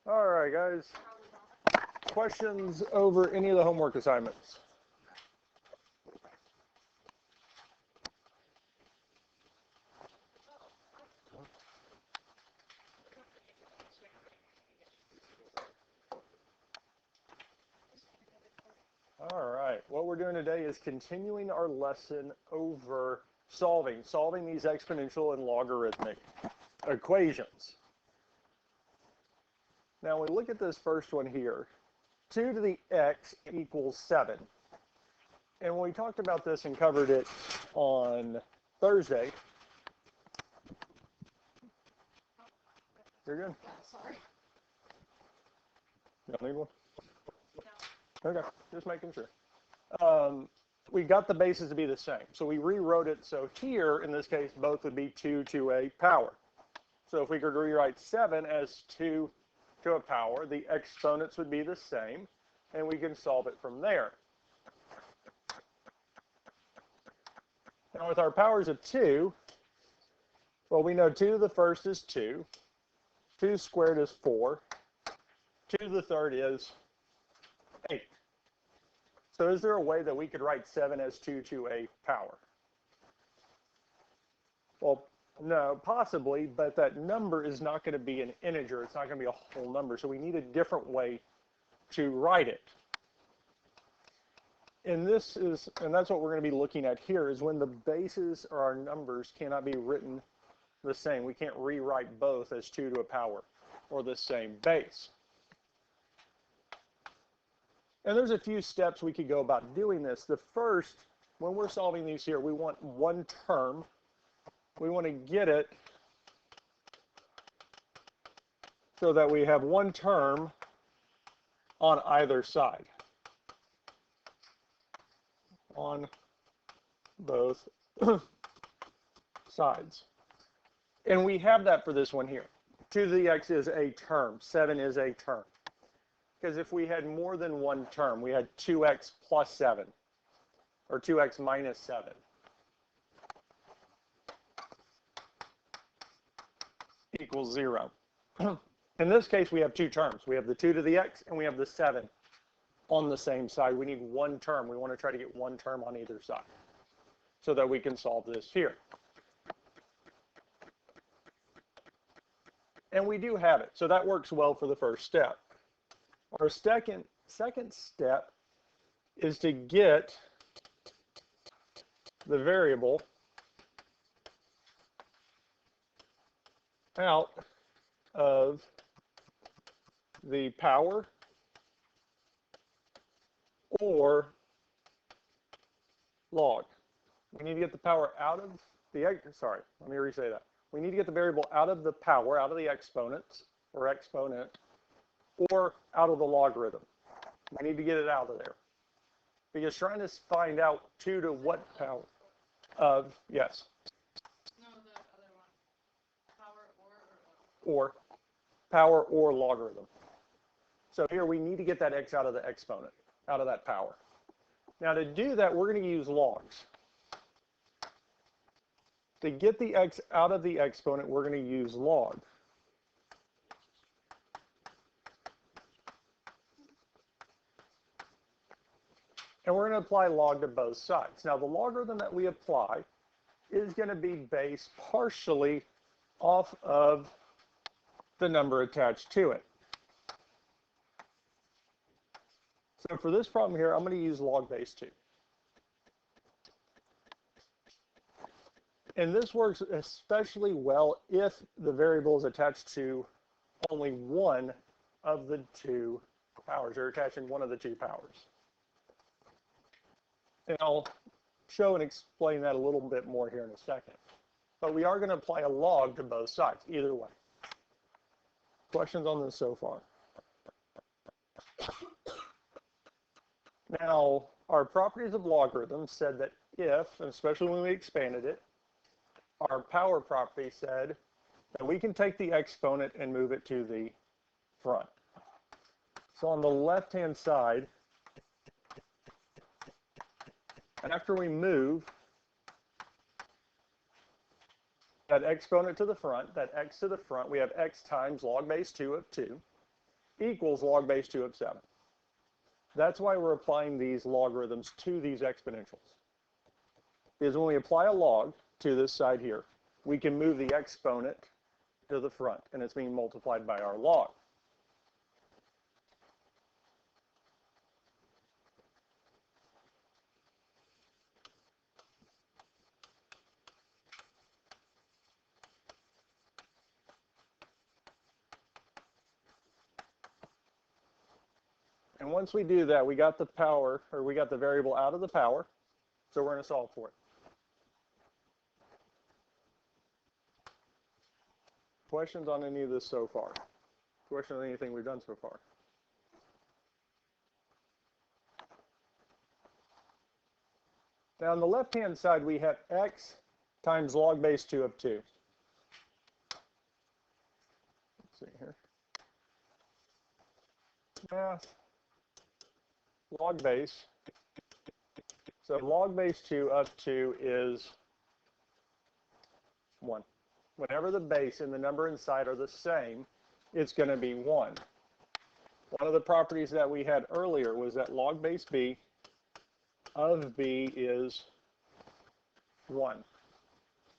All right, guys. Questions over any of the homework assignments? All right. What we're doing today is continuing our lesson over solving these exponential and logarithmic equations. Now, when we look at this first one here, 2 to the x equals 7. And when we talked about this and covered it on Thursday, you're good? Yeah, sorry. You don't need one? No. Okay, just making sure. We got the bases to be the same. So we rewrote it. So here, in this case, both would be 2 to a power. So if we could rewrite 7 as 2 to a power, the exponents would be the same, and we can solve it from there. Now with our powers of 2, well, we know 2 to the first is 2, 2 squared is 4, 2 to the third is 8. So is there a way that we could write 7 as 2 to a power? Well, no, possibly, but that number is not going to be an integer. It's not going to be a whole number. So we need a different way to write it. And that's what we're going to be looking at here, is when the bases or our numbers cannot be written the same. We can't rewrite both as 2 to a power or the same base. And there's a few steps we could go about doing this. The first, when we're solving these here, we want one term. We want to get it so that we have one term on either side. On both sides. And we have that for this one here. 2 to the x is a term. 7 is a term. Because if we had more than one term, we had 2x plus 7, or 2x minus 7. Equals 0. In this case, we have two terms. We have the 2 to the x, and we have the 7 on the same side. We need one term. We want to try to get one term on either side so that we can solve this here. And we do have it. So that works well for the first step. Our second step is to get the variable out of the power or log. We need to get the power out of the, sorry, let me re-say that. We need to get the variable out of the power, out of the exponents, or exponent, or out of the logarithm. We need to get it out of there. Because trying to find out 2 to what power of, yes. No, the other one. Power or Power or logarithm. So here we need to get that x out of the exponent, out of that power. Now to do that, we're going to use logs. To get the x out of the exponent, we're going to use log. And we're going to apply log to both sides. Now the logarithm that we apply is going to be based partially off of the number attached to it. So for this problem here, I'm going to use log base 2. And this works especially well if the variable is attached to only one of the two powers, or attaching one of the two powers. And I'll show and explain that a little bit more here in a second. But we are going to apply a log to both sides, either way. Questions on this so far? Now, our properties of logarithms said that if, and especially when we expanded it, our power property said that we can take the exponent and move it to the front. So on the left-hand side, after we move that exponent to the front, that x to the front, we have x times log base 2 of 2. equals log base 2 of 7. That's why we're applying these logarithms to these exponentials. Is when we apply a log to this side here, we can move the exponent to the front, and it's being multiplied by our log. And once we do that, we got the power, or we got the variable out of the power, so we're going to solve for it. Questions on any of this so far? Questions on anything we've done so far? Now on the left-hand side, we have x times log base 2 of 2. Let's see here. Math, log base. So log base 2 of 2 is 1. Whenever the base and the number inside are the same, it's going to be 1. One of the properties that we had earlier was that log base b of b is 1.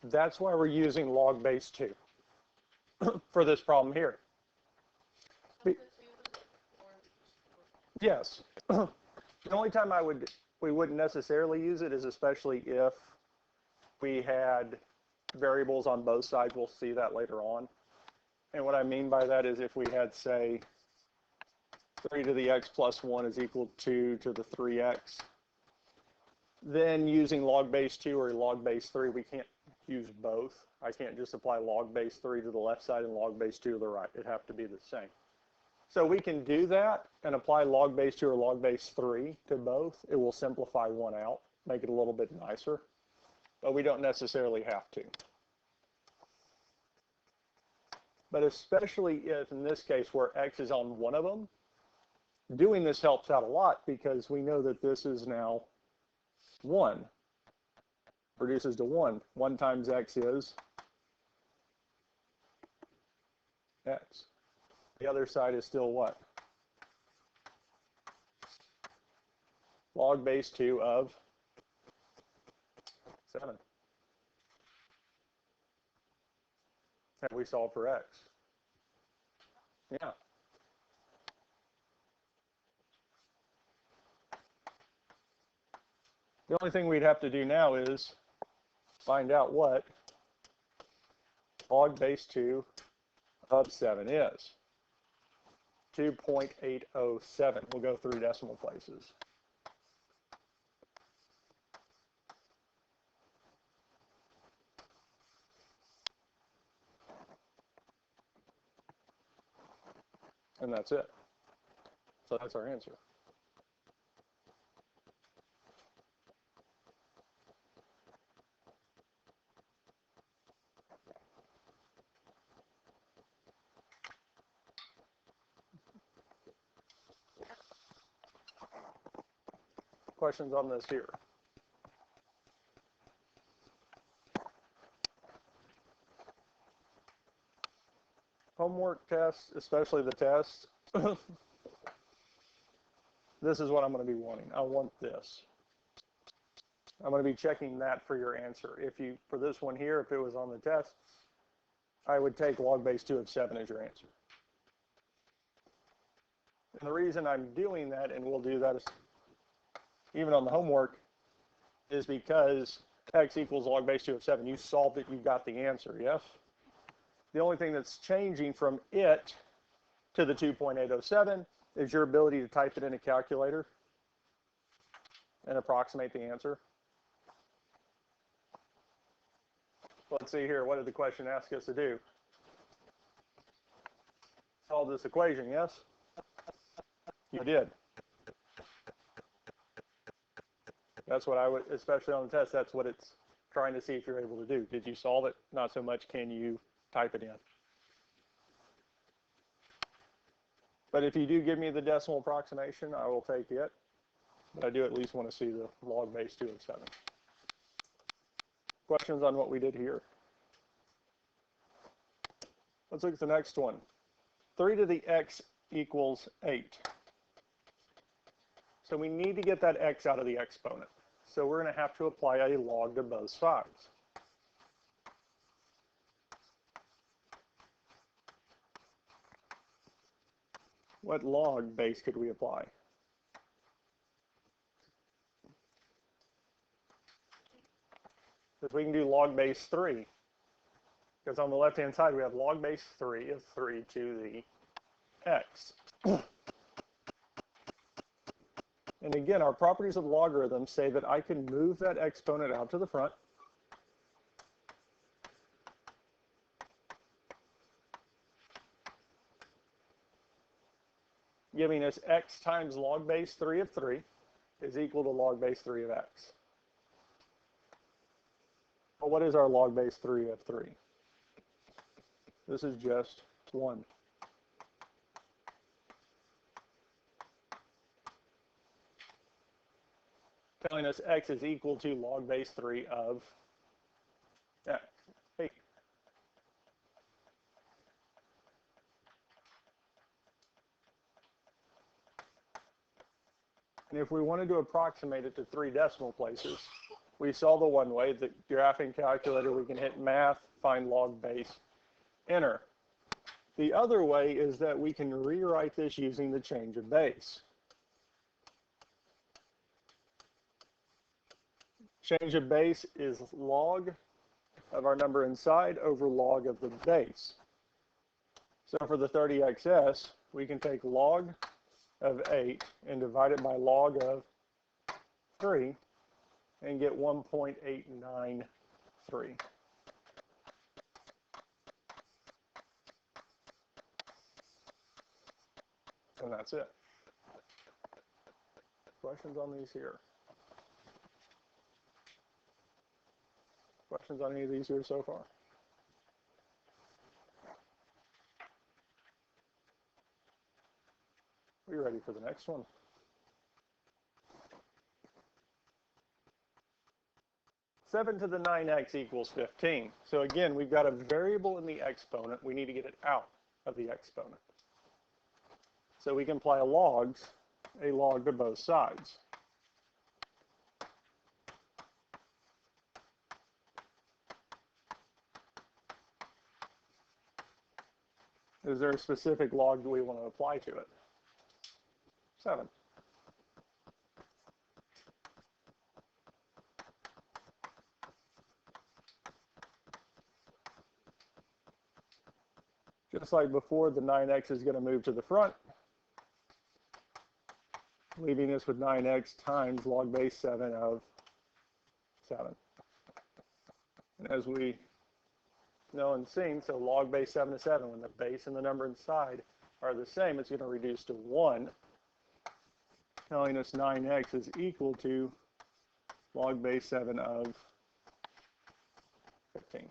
That's why we're using log base 2 for this problem here. Yes. The only time we wouldn't necessarily use it is especially if we had variables on both sides. We'll see that later on. And what I mean by that is if we had, say, 3 to the x plus 1 is equal to 2 to the 3x, then using log base 2 or log base 3, we can't use both. I can't just apply log base 3 to the left side and log base 2 to the right. It'd have to be the same. So we can do that and apply log base 2 or log base 3 to both. It will simplify one out, make it a little bit nicer, but we don't necessarily have to. But especially if, in this case, where x is on one of them, doing this helps out a lot because we know that this is now 1, reduces to 1. 1 times x is x. The other side is still what? Log base 2 of 7. Have we solved for x? Yeah. The only thing we'd have to do now is find out what log base 2 of 7 is. 2.807. We'll go through decimal places. And that's it. So that's our answer. Questions on this here? Homework tests, especially the tests. This is what I'm going to be wanting. I want this. I'm going to be checking that for your answer. If you, for this one here, if it was on the test, I would take log base 2 of 7 as your answer. And the reason I'm doing that, and we'll do that even on the homework, is because x equals log base 2 of 7. You solved it, you got the answer, yes? The only thing that's changing from it to the 2.807 is your ability to type it in a calculator and approximate the answer. Let's see here, what did the question ask us to do? Solve this equation, yes? You did. That's what I would, especially on the test, that's what it's trying to see if you're able to do. Did you solve it? Not so much can you type it in. But if you do give me the decimal approximation, I will take it. But I do at least want to see the log base 2 of 7. Questions on what we did here? Let's look at the next one. 3 to the x equals 8. So we need to get that x out of the exponent. So we're going to have to apply a log to both sides. What log base could we apply? Because we can do log base 3. Because on the left-hand side, we have log base 3 of 3 to the x. And again, our properties of logarithms say that I can move that exponent out to the front. Giving us x times log base 3 of 3 is equal to log base 3 of x. Well, what is our log base 3 of 3? This is just 1. Telling us x is equal to log base 3 of x. 8. And if we wanted to approximate it to 3 decimal places, we saw the one way, the graphing calculator, we can hit math, find log base, enter. The other way is that we can rewrite this using the change of base. Change of base is log of our number inside over log of the base. So for the 30xs, we can take log of 8 and divide it by log of 3 and get 1.893. And that's it. Questions on these here? Questions on any of these here so far? Are you ready for the next one? Seven to the 9x equals 15. So again, we've got a variable in the exponent. We need to get it out of the exponent. So we can apply a log to both sides. Is there a specific log that we want to apply to it? 7. Just like before, the 9x is going to move to the front, leaving us with 9x times log base 7 of 7. And as we know and seen, so log base 7 of 7, when the base and the number inside are the same, it's going to reduce to 1, telling us 9x is equal to log base 7 of 15.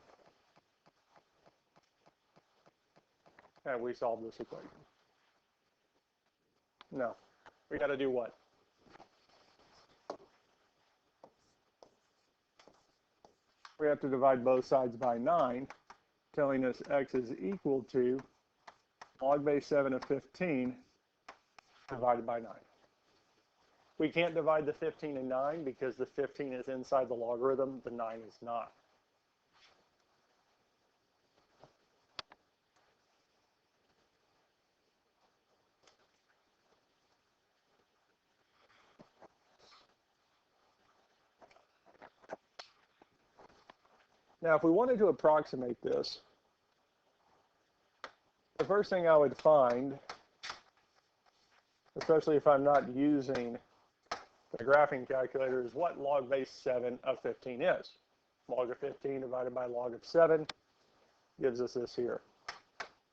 Have we solved this equation? No. We got to do what? We have to divide both sides by 9, telling us x is equal to log base 7 of 15 divided by 9. We can't divide the 15 and 9 because the 15 is inside the logarithm, the 9 is not. Now, if we wanted to approximate this, the first thing I would find, especially if I'm not using the graphing calculator, is what log base 7 of 15 is. Log of 15 divided by log of 7 gives us this here.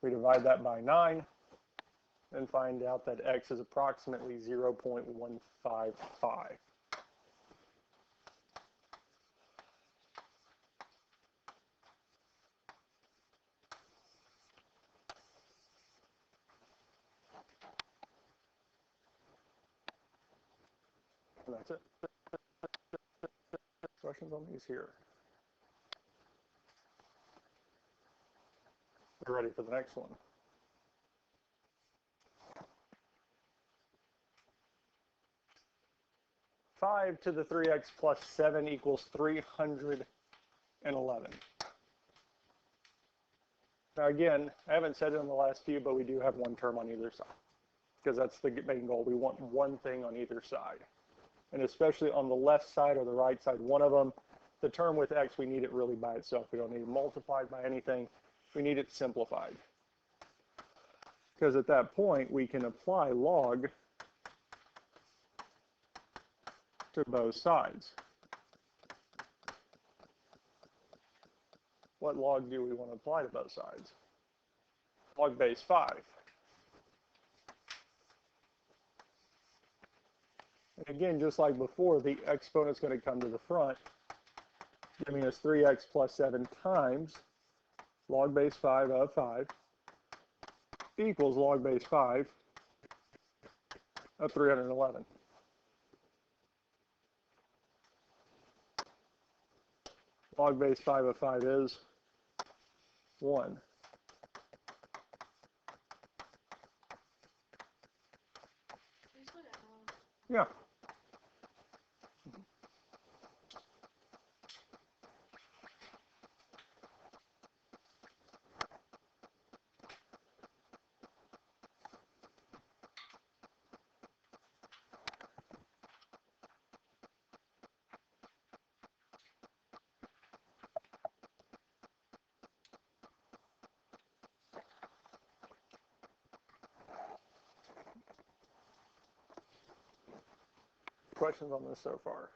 We divide that by 9 and find out that x is approximately 0.155. And that's it. Questions on these here? We're ready for the next one. 5 to the 3x plus 7 equals 311. Now again, I haven't said it in the last few, but we do have one term on either side because that's the main goal. We want one thing on either side. And especially on the left side or the right side, one of them, the term with x, we need it really by itself. We don't need it multiplied by anything. We need it simplified. Because at that point, we can apply log to both sides. What log do we want to apply to both sides? Log base 5. And again, just like before, the exponent's going to come to the front, giving us 3x plus 7 times log base 5 of 5 equals log base 5 of 311. Log base 5 of 5 is 1. Yeah. Questions on this so far?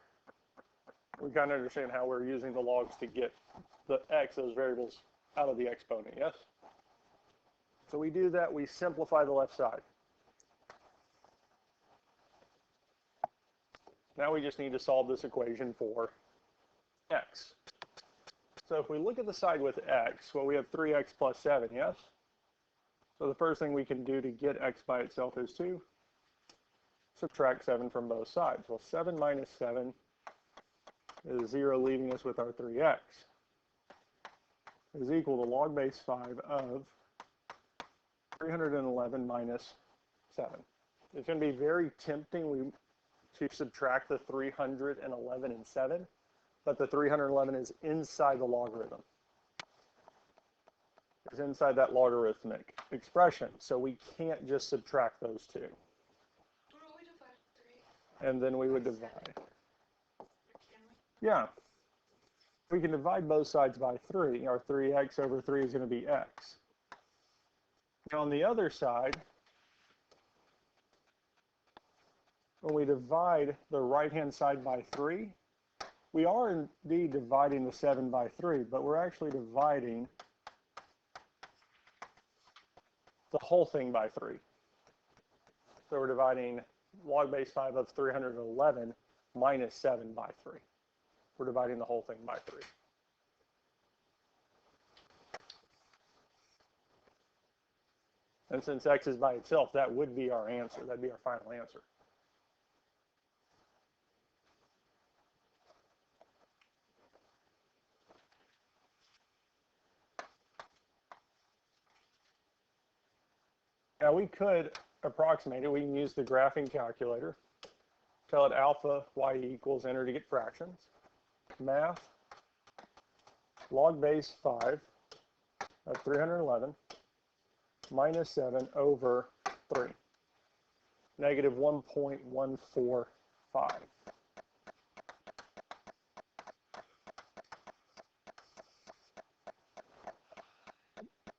We kind of understand how we're using the logs to get the x, those variables, out of the exponent, yes? So we do that, we simplify the left side. Now we just need to solve this equation for x. So if we look at the side with x, well, we have 3x plus 7, yes? So the first thing we can do to get x by itself is to subtract 7 from both sides. Well, 7 minus 7 is 0, leaving us with our 3x, is equal to log base 5 of 311 minus 7. It's going to be very tempting to subtract the 311 and 7, but the 311 is inside the logarithm. It's inside that logarithmic expression, so we can't just subtract those two. And then we would divide. Yeah. We can divide both sides by 3. Our 3x over 3 is going to be x. Now on the other side, when we divide the right-hand side by 3, we are indeed dividing the 7 by 3, but we're actually dividing the whole thing by 3. So we're dividing log base 5 of 311 minus 7 by 3. We're dividing the whole thing by 3. And since x is by itself, that would be our answer. That'd be our final answer. Now we could approximate it. We can use the graphing calculator. Tell it alpha y equals, enter to get fractions. Math, log base 5 of 311 minus 7 over 3, negative 1.145.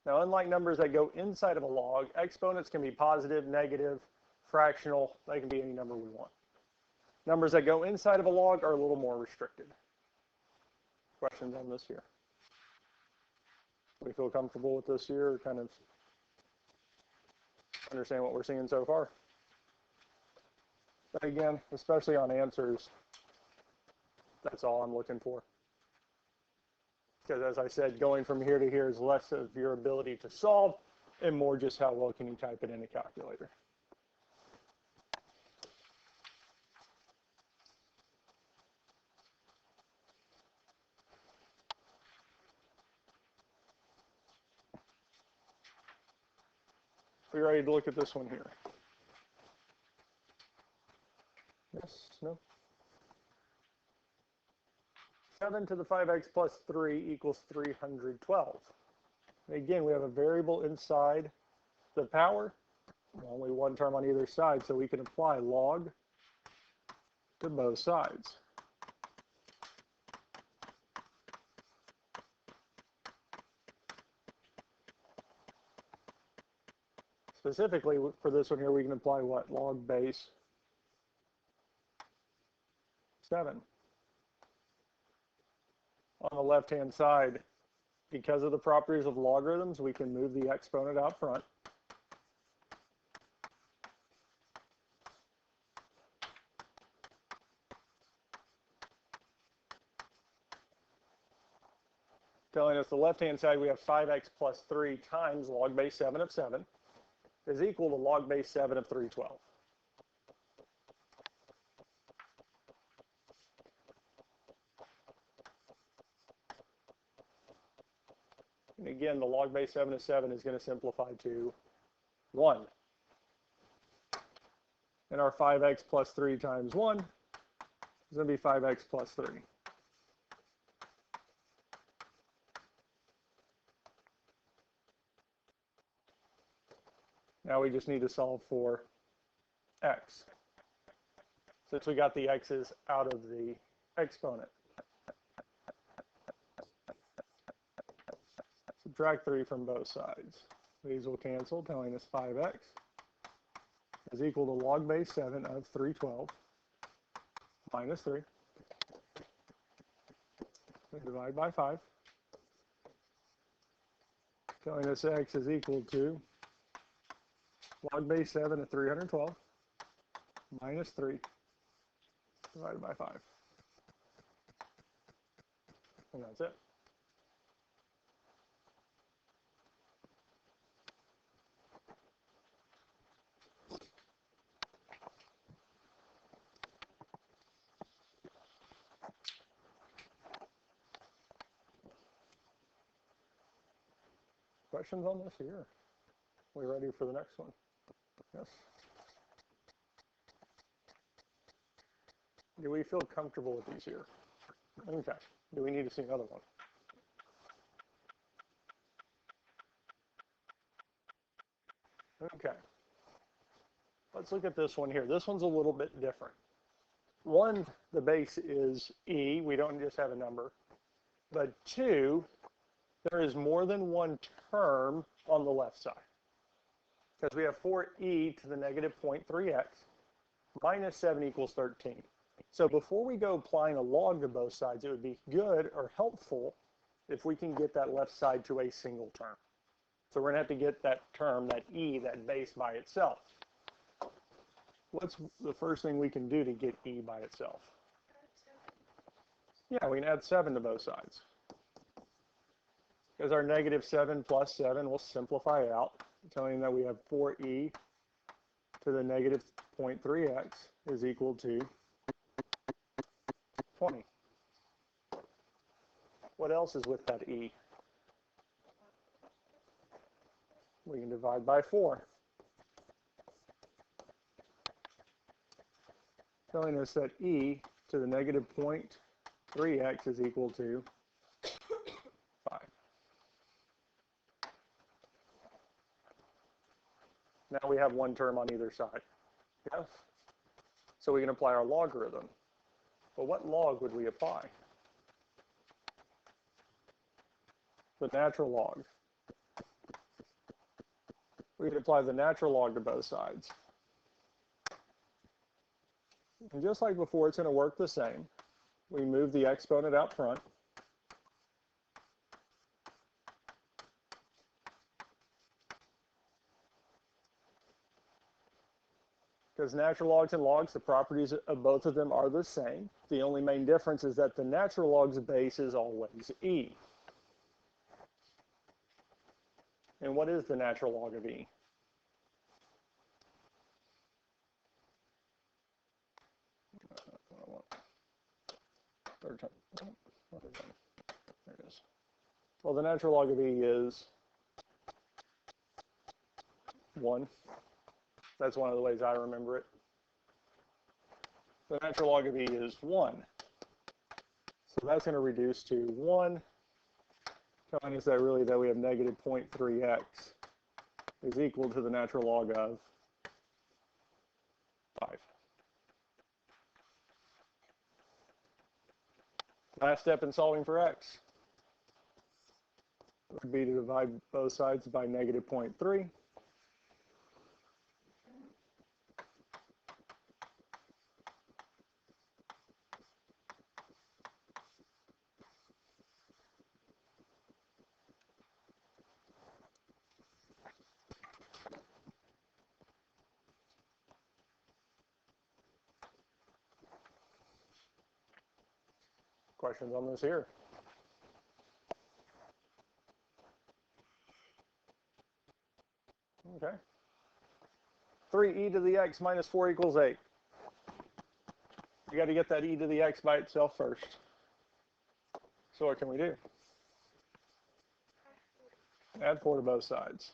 Now, unlike numbers that go inside of a log, exponents can be positive, negative, fractional. They can be any number we want. Numbers that go inside of a log are a little more restricted. Questions on this here? We feel comfortable with this here, kind of understand what we're seeing so far. But again, especially on answers, that's all I'm looking for. Because as I said, going from here to here is less of your ability to solve and more just how well can you type it in a calculator. Are you ready to look at this one here? Yes? No? 7 to the 5x plus 3 equals 312. And again, we have a variable inside the power, only one term on either side, so we can apply log to both sides. Specifically, for this one here, we can apply what? Log base 7. On the left-hand side, because of the properties of logarithms, we can move the exponent out front. Telling us the left-hand side, we have 5x plus 3 times log base 7 of 7 is equal to log base 7 of 312. And again, the log base 7 of 7 is going to simplify to 1. And our 5x plus 3 times 1 is going to be 5x plus 3. Now we just need to solve for x, since we got the x's out of the exponent. Subtract 3 from both sides. These will cancel, telling us 5x is equal to log base 7 of 312 minus 3. And divide by 5. Telling us x is equal to log base 7 of 312 minus 3 divided by 5. And that's it. Questions on this here? We ready for the next one? Yes. Do we feel comfortable with these here? Okay. Do we need to see another one? Okay. Let's look at this one here. This one's a little bit different. One, the base is e. We don't just have a number. But two, there is more than one term on the left side. Because we have 4e to the negative 0.3x minus 7 equals 13. So before we go applying a log to both sides, it would be good or helpful if we can get that left side to a single term. So we're going to have to get that term, that e, that base by itself. What's the first thing we can do to get e by itself? Yeah, we can add 7 to both sides. Because our negative 7 plus 7 will simplify out, telling that we have 4e to the negative 0.3x is equal to 20. What else is with that e? We can divide by 4. Telling us that e to the negative 0.3x is equal to 5. Now we have one term on either side. Yes? So we can apply our logarithm. But what log would we apply? The natural log. We could apply the natural log to both sides. And just like before, it's going to work the same. We move the exponent out front. Because natural logs and logs, the properties of both of them are the same. The only main difference is that the natural log's base is always e. And what is the natural log of e? Third time. There it is. Well, the natural log of e is 1. That's one of the ways I remember it. The natural log of e is 1. So that's going to reduce to 1, telling us that really that we have negative 0.3x is equal to the natural log of 5. Last step in solving for x would be to divide both sides by negative 0.3. Questions on this here? Okay. 3e to the x minus 4 equals 8. You got to get that e to the x by itself first. So what can we do? Add 4 to both sides.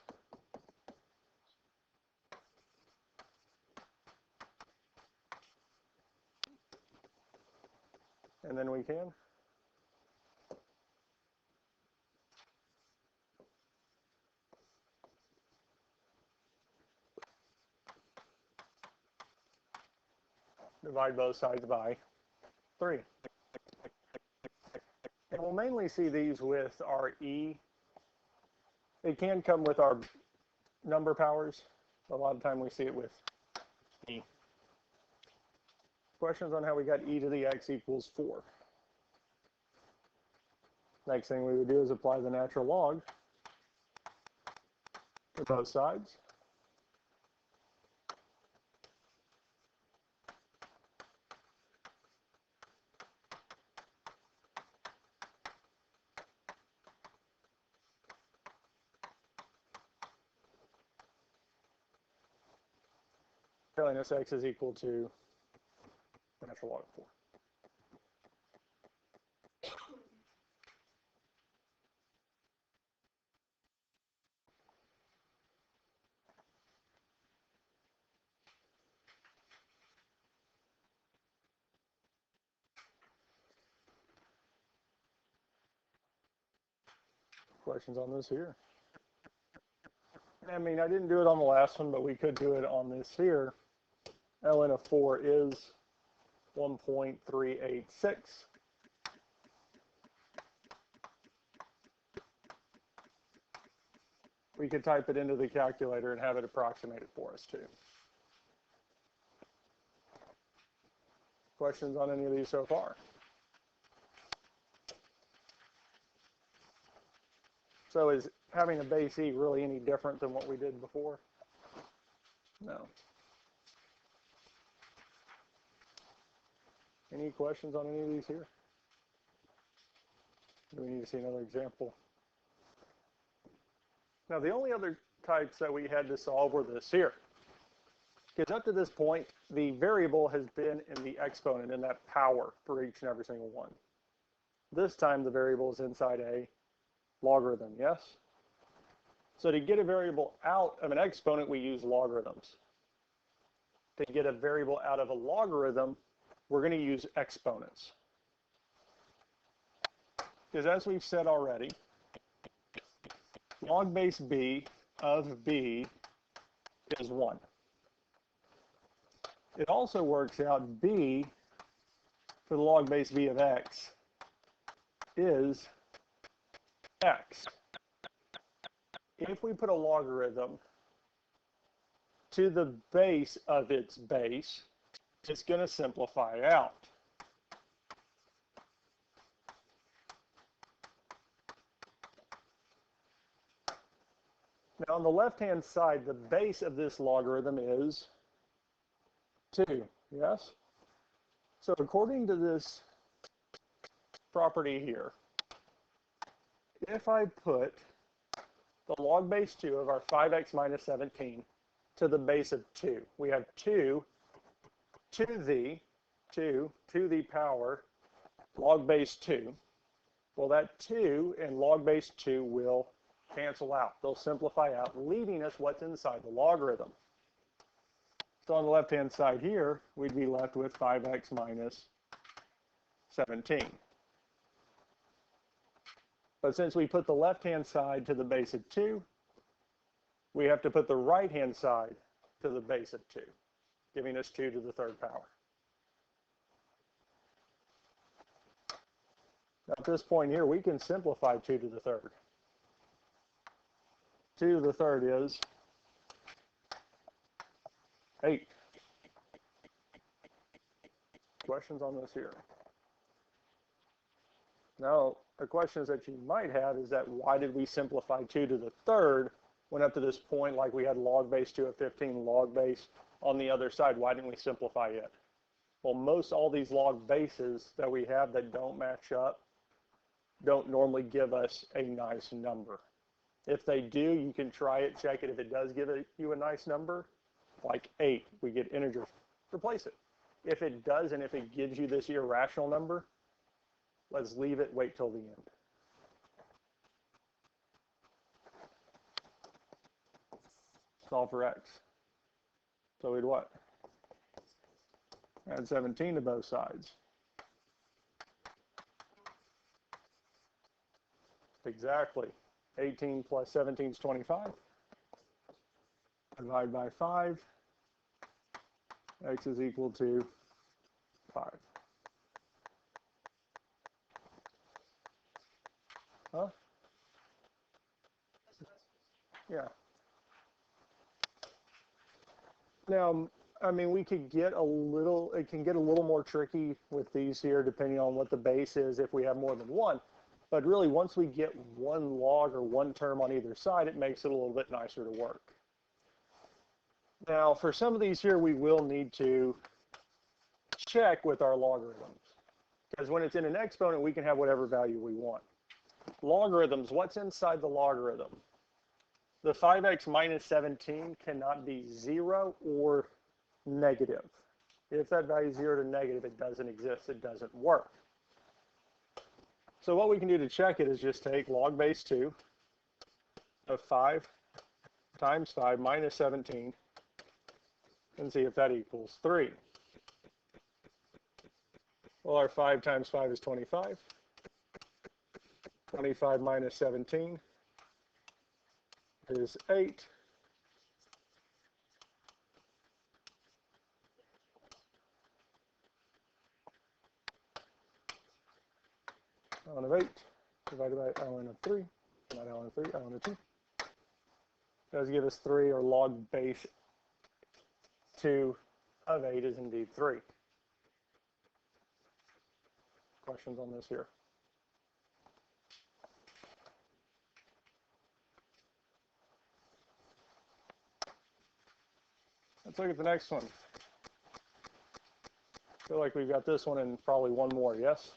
And then we can divide both sides by 3. And we'll mainly see these with our e. They can come with our number powers. A lot of time we see it with e. Questions on how we got e to the x equals 4. Next thing we would do is apply the natural log to both sides. Telling us x is equal to the natural log of 4. Questions on this here? I mean, I didn't do it on the last one, but we could do it on this here. ln of 4 is 1.386. We could type it into the calculator and have it approximate it for us too. Questions on any of these so far? So is having a base e really any different than what we did before? No. Any questions on any of these here? Do we need to see another example? Now the only other types that we had to solve were this here. Because up to this point, the variable has been in the exponent, in that power for each and every single one. This time the variable is inside a logarithm, yes? So to get a variable out of an exponent, we use logarithms. To get a variable out of a logarithm, we're going to use exponents. Because as we've said already, log base b of b is 1. It also works out b for the log base b of x is x. If we put a logarithm to the base of its base, it's going to simplify out. Now on the left-hand side, the base of this logarithm is 2, yes? So according to this property here, if I put the log base 2 of our 5x minus 17 to the base of 2, we have 2 to the power log base 2. Well, that 2 and log base 2 will cancel out. They'll simplify out, leaving us what's inside the logarithm. So on the left-hand side here, we'd be left with 5x minus 17. But since we put the left-hand side to the base of 2, we have to put the right-hand side to the base of 2, giving us 2 to the third power. Now at this point here, we can simplify 2 to the third. 2 to the third is 8. Questions on this here? Now, the questions that you might have is that why did we simplify 2 to the third when up to this point, like we had log base 2 of 15, log base on the other side, why didn't we simplify it? Well, most all these log bases that we have that don't match up don't normally give us a nice number. If they do, you can try it, check it. If it does give you a nice number, like 8, we get integer, replace it. If it doesn't, if it gives you this irrational number, let's leave it, wait till the end. Solve for x. So we'd what? Add 17 to both sides. Exactly. 18 plus 17 is 25. Divide by 5. X is equal to 5. Huh? Yeah. Now, I mean, we could get a little, it can get a little more tricky with these here, depending on what the base is, if we have more than one. But really, once we get one log or one term on either side, it makes it a little bit nicer to work. Now, for some of these here, we will need to check with our logarithms. Because when it's in an exponent, we can have whatever value we want. Logarithms, what's inside the logarithm? The 5x minus 17 cannot be 0 or negative. If that value is 0 to negative, it doesn't exist, it doesn't work. So what we can do to check it is just take log base 2 of 5 times 5 minus 17 and see if that equals 3. Well, our 5 times 5 is 25. 25 minus 17 is 8. Ln of 8 divided by ln of 3, not ln of 3, ln of 2. Does give us 3, or log base 2 of 8 is indeed 3. Questions on this here? Let's look at the next one. I feel like we've got this one and probably one more, yes?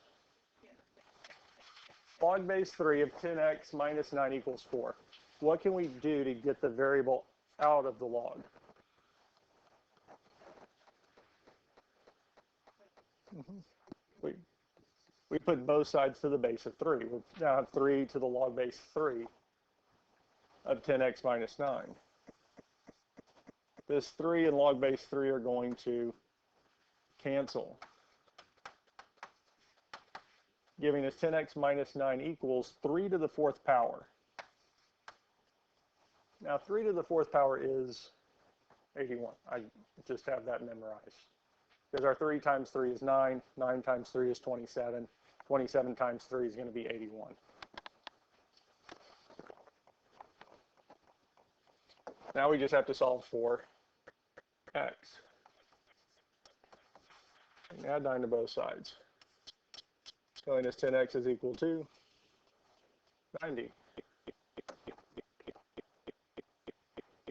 Log base 3 of 10x minus 9 equals 4. What can we do to get the variable out of the log? We put both sides to the base of 3. We'll now have 3 to the log base 3 of 10x minus 9. This 3 and log base 3 are going to cancel, giving us 10x minus 9 equals 3 to the 4th power. Now 3 to the 4th power is 81. I just have that memorized. Because our 3 times 3 is 9, 9 times 3 is 27, 27 times 3 is going to be 81. Now we just have to solve for x. And add 9 to both sides. Telling us 10x is equal to 90.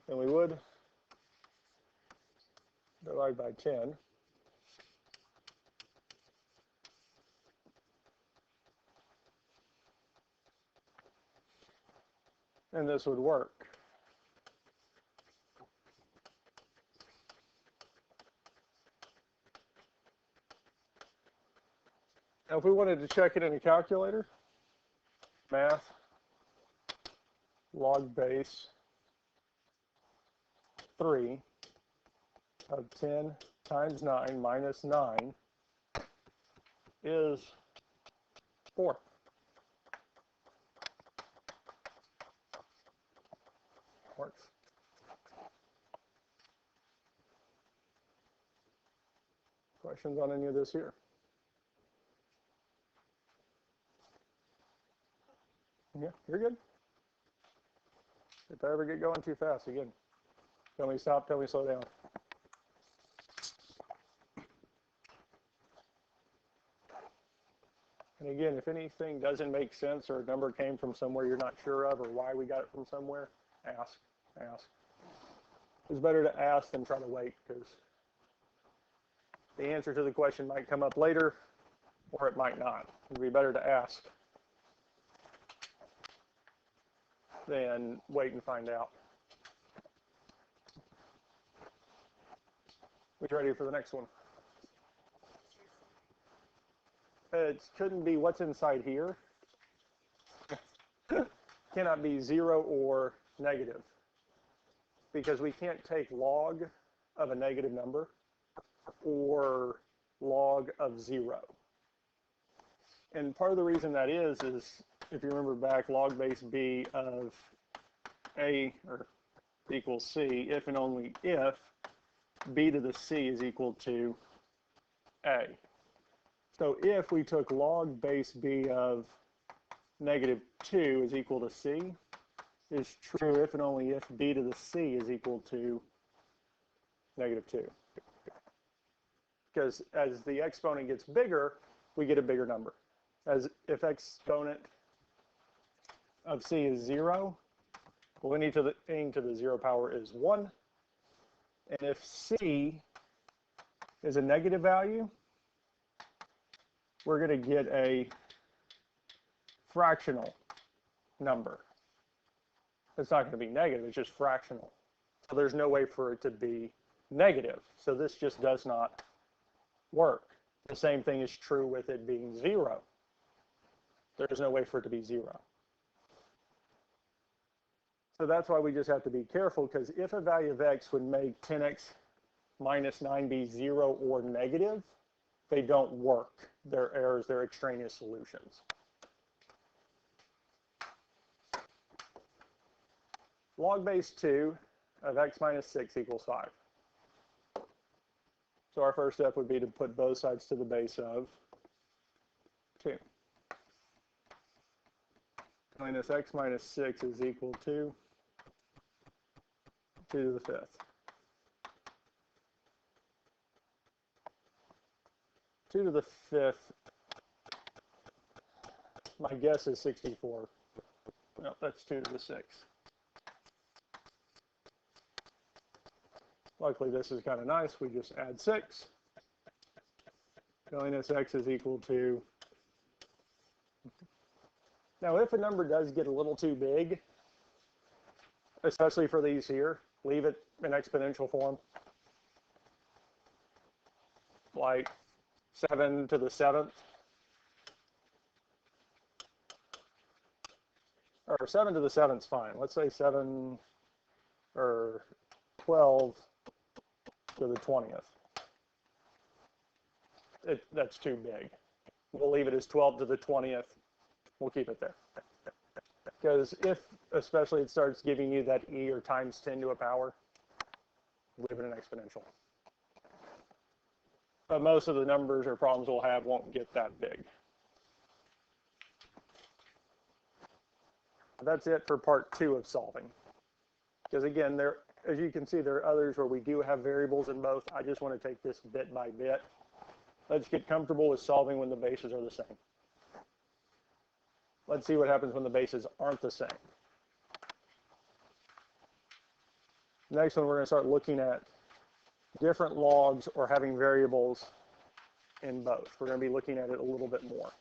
And we would divide by 10. And this would work. Now, if we wanted to check it in a calculator, math, log base 3 of 10 times 9 minus 9 is 4. Works. Questions on any of this here? Yeah, you're good. If I ever get going too fast, again, tell me stop, tell me slow down. And again, if anything doesn't make sense or a number came from somewhere you're not sure of or why we got it from somewhere, ask. It's better to ask than try to wait, because the answer to the question might come up later or it might not. It'd be better to ask than wait and find out. We ready for the next one? It couldn't be what's inside here. Cannot be 0 or negative, because we can't take log of a negative number or log of 0. And part of the reason that is if you remember back, log base b of a or equals c if and only if b to the c is equal to a. So if we took log base b of -2 is equal to c, is true if and only if b to the c is equal to -2. Because as the exponent gets bigger, we get a bigger number. As if exponent of c is 0, well, anything to the 0 power is 1. And if c is a negative value, we're going to get a fractional number. It's not going to be negative, it's just fractional. So there's no way for it to be negative. So this just does not work. The same thing is true with it being 0. There's no way for it to be 0. So that's why we just have to be careful, because if a value of x would make 10x minus 9 be 0 or negative, they don't work. They're errors, they're extraneous solutions. Log base 2 of x minus 6 equals 5. So our first step would be to put both sides to the base of 2. Minus x minus 6 is equal to 2 to the 5th. 2 to the 5th, my guess is 64. No, that's 2 to the 6th. Luckily, this is kind of nice. We just add 6. Telling us x is equal to. Now, if a number does get a little too big, especially for these here, leave it in exponential form. Like 7 to the 7th. Or 7 to the 7th is fine. Let's say 7 or 12 to the 20th. That's too big. We'll leave it as 12 to the 20th. We'll keep it there. Because if, especially, it starts giving you that e or times 10 to a power, leave it in exponential. But most of the numbers or problems we'll have won't get that big. That's it for part 2 of solving. Because again, as you can see, there are others where we do have variables in both. I just want to take this bit by bit. Let's get comfortable with solving when the bases are the same. Let's see what happens when the bases aren't the same. Next one, we're going to start looking at different logs or having variables in both. We're going to be looking at it a little bit more.